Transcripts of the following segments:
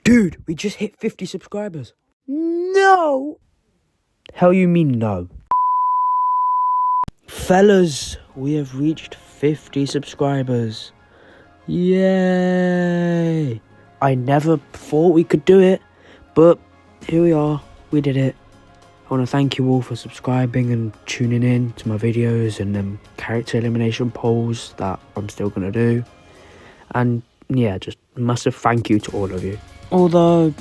Dude, we just hit 50 subscribers. No! Hell you mean no? Fellas, we have reached 50 subscribers. Yay! I never thought we could do it, but here we are, we did it. I want to thank you all for subscribing and tuning in to my videos and character elimination polls that I'm still going to do. And yeah, just massive thank you to all of you. Although,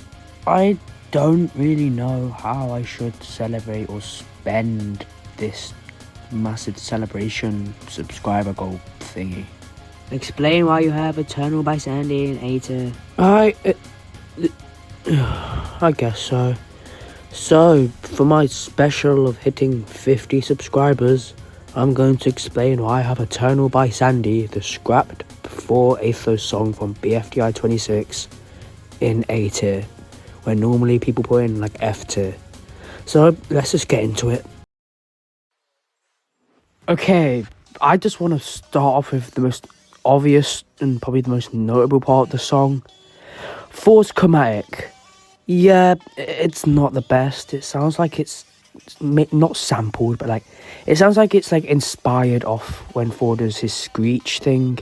I don't really know how I should celebrate or spend this massive celebration subscriber goal thingy. Explain why you have Eternal by Sandy and Aita. I guess so. So, for my special of hitting 50 subscribers, I'm going to explain why I have Eternal by Sandy, the scrapped before Athos song from BFDI 26 in A tier, where normally people put in like F tier. So, let's just get into it. Okay, I just want to start off with the most obvious and probably the most notable part of the song. Force Chromatic. Yeah, it's not the best. It sounds like it's not sampled, but like it sounds like it's like inspired off when Ford does his screech thing,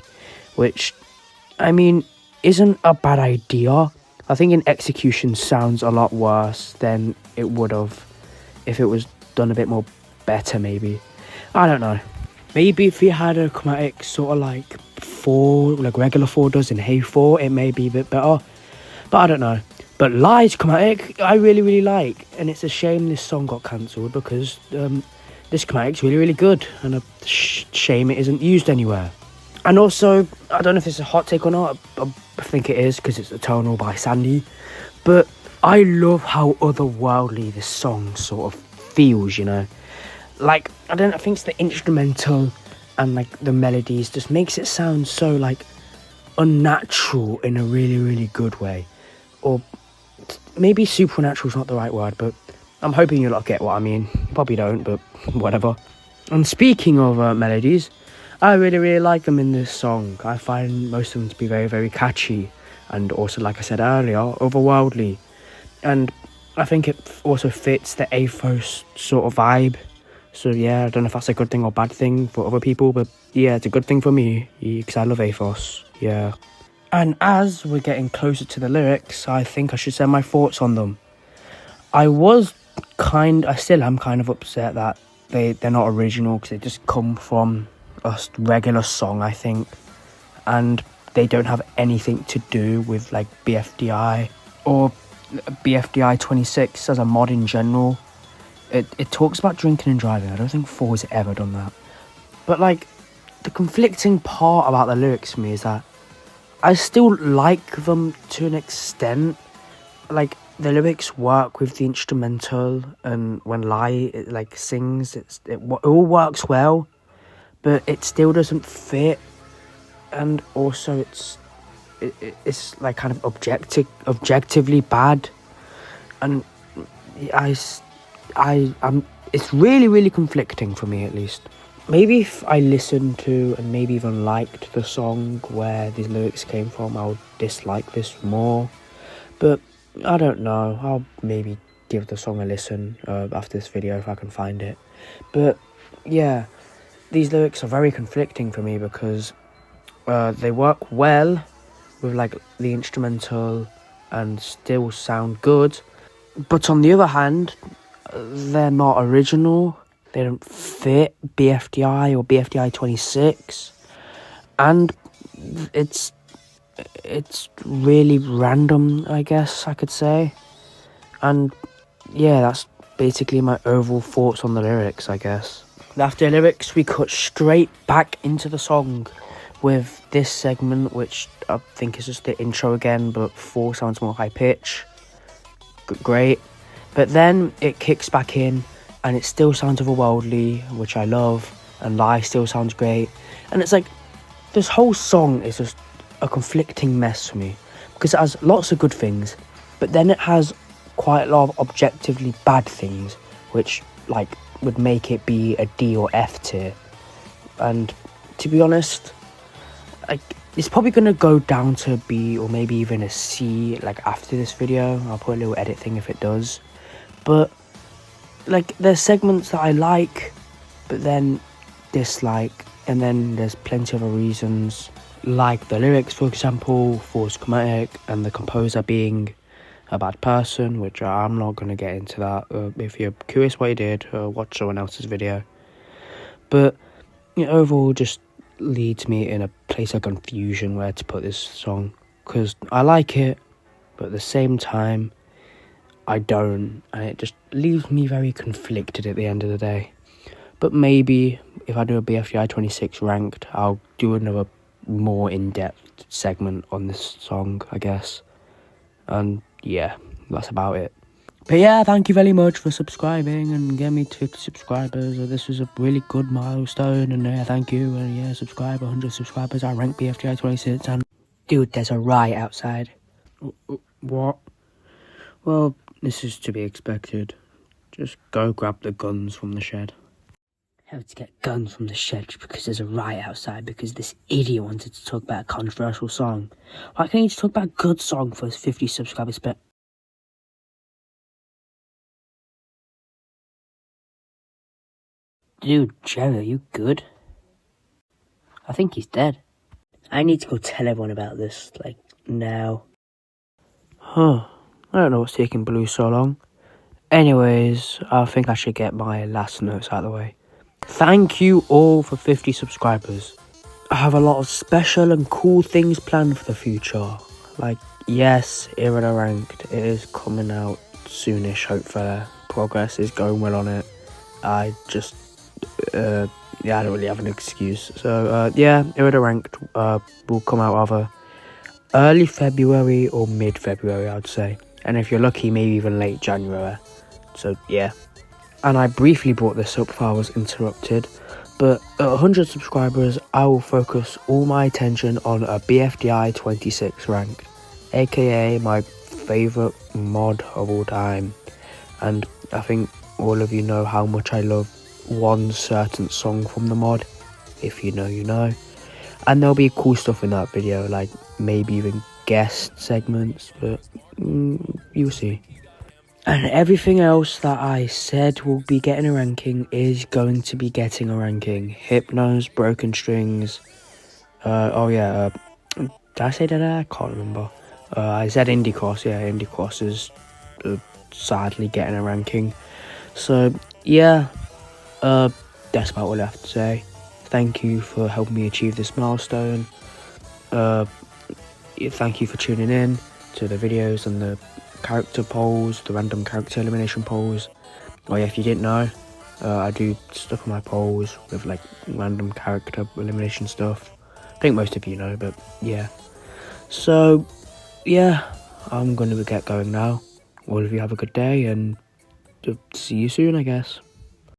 which I mean isn't a bad idea. I think in execution sounds a lot worse than it would have if it was done a bit more better. Maybe, I don't know. Maybe if he had a chromatic sort of like Ford, like regular Ford does in Hey 4, it may be a bit better. But I don't know. But Lies chromatic, I really like. And it's a shame this song got cancelled because this chromatic's really good. And a shame it isn't used anywhere. And also, I don't know if it's a hot take or not. I think it is because it's Eternal by Sandy. But I love how otherworldly this song sort of feels, you know. Like, I think it's the instrumental and like the melodies just makes it sound so like unnatural in a really good way. Or maybe supernatural's not the right word, but I'm hoping you'll get what I mean. You probably don't, but whatever. And speaking of melodies, I really like them in this song. I find most of them to be very catchy, and also, like I said earlier, otherworldly. And I think it also fits the Athos sort of vibe. So yeah, I don't know if that's a good thing or bad thing for other people, but yeah, it's a good thing for me, because I love Athos, yeah. And as we're getting closer to the lyrics, I think I should say my thoughts on them. I still am kind of upset that they're not original, because they just come from a regular song, I think. And they don't have anything to do with like BFDI or BFDI 26 as a mod in general. It talks about drinking and driving. I don't think 4's ever done that. But like, the conflicting part about the lyrics for me is that I still like them to an extent. Like, the lyrics work with the instrumental, and when Lai sings, it all works well, but it still doesn't fit. And also it's like kind of objectively bad, and it's really conflicting for me, at least. Maybe if I listened to and maybe even liked the song where these lyrics came from, I would dislike this more. But I don't know. I'll maybe give the song a listen after this video if I can find it. But yeah, these lyrics are very conflicting for me because they work well with like the instrumental and still sound good. But on the other hand, they're not original. They don't fit BFDI or BFDI 26, and it's really random, I guess I could say. And yeah, that's basically my overall thoughts on the lyrics, I guess. After the lyrics, we cut straight back into the song with this segment, which I think is just the intro again, but 4 sounds more high pitch. Great. But then it kicks back in, and it still sounds otherworldly, which I love, and Lie still sounds great. And it's like, this whole song is just a conflicting mess for me, because it has lots of good things, but then it has quite a lot of objectively bad things, which like would make it be a D or F tier. And to be honest, like, It's probably gonna go down to a B or maybe even a C, like, after this video. I'll put a little edit thing if it does. But, like, there's segments that I like, but then dislike, and then there's plenty of other reasons, like the lyrics, for example, Force Chromatic, and the composer being a bad person, which I'm not going to get into that. If you're curious what he did, watch someone else's video. But overall, just leads me in a place of confusion where to put this song, because I like it, but at the same time, I don't, and it just leaves me very conflicted at the end of the day. But maybe if I do a BFDI 26 ranked, I'll do another more in-depth segment on this song, I guess. And yeah, that's about it. But yeah, thank you very much for subscribing and getting me to 50 subscribers. This was a really good milestone, and yeah, thank you. And yeah, subscribe, 100 subscribers. I rank BFDI 26, and dude, there's a riot outside. What? Well, this is to be expected. Just go grab the guns from the shed. How to get guns from the shed because there's a riot outside because this idiot wanted to talk about a controversial song. Why can't he just talk about a good song for his 50 subscribers? But dude, Jerry, are you good? I think he's dead. I need to go tell everyone about this, like, now. Huh. I don't know what's taking Blue so long. Anyways, I think I should get my last notes out of the way. Thank you all for 50 subscribers. I have a lot of special and cool things planned for the future. Like, yes, Irina Ranked, it is coming out soonish, hopefully. Progress is going well on it. I just, I don't really have an excuse. So, yeah, Irina Ranked will come out either early February or mid-February, I'd say. And if you're lucky, maybe even late January. So, yeah. And I briefly brought this up before I was interrupted, but at 100 subscribers, I will focus all my attention on a BFDI 26 rank, aka my favourite mod of all time. And I think all of you know how much I love one certain song from the mod. If you know, you know. And there'll be cool stuff in that video, like maybe even guest segments, but you'll see. And everything else that I said will be getting a ranking is going to be getting a ranking. Hypnos, Broken Strings. Did I say that? I can't remember. I said Indie Cross. Yeah, Indie Cross is sadly getting a ranking. So, yeah. That's about all I have to say. Thank you for helping me achieve this milestone. Thank you for tuning in to the videos and the character polls, the random character elimination polls. Oh yeah, if you didn't know, I do stuff on my polls with like random character elimination stuff. I think most of you know, but yeah. So yeah, I'm going to get going now. All of you have a good day and see you soon, I guess.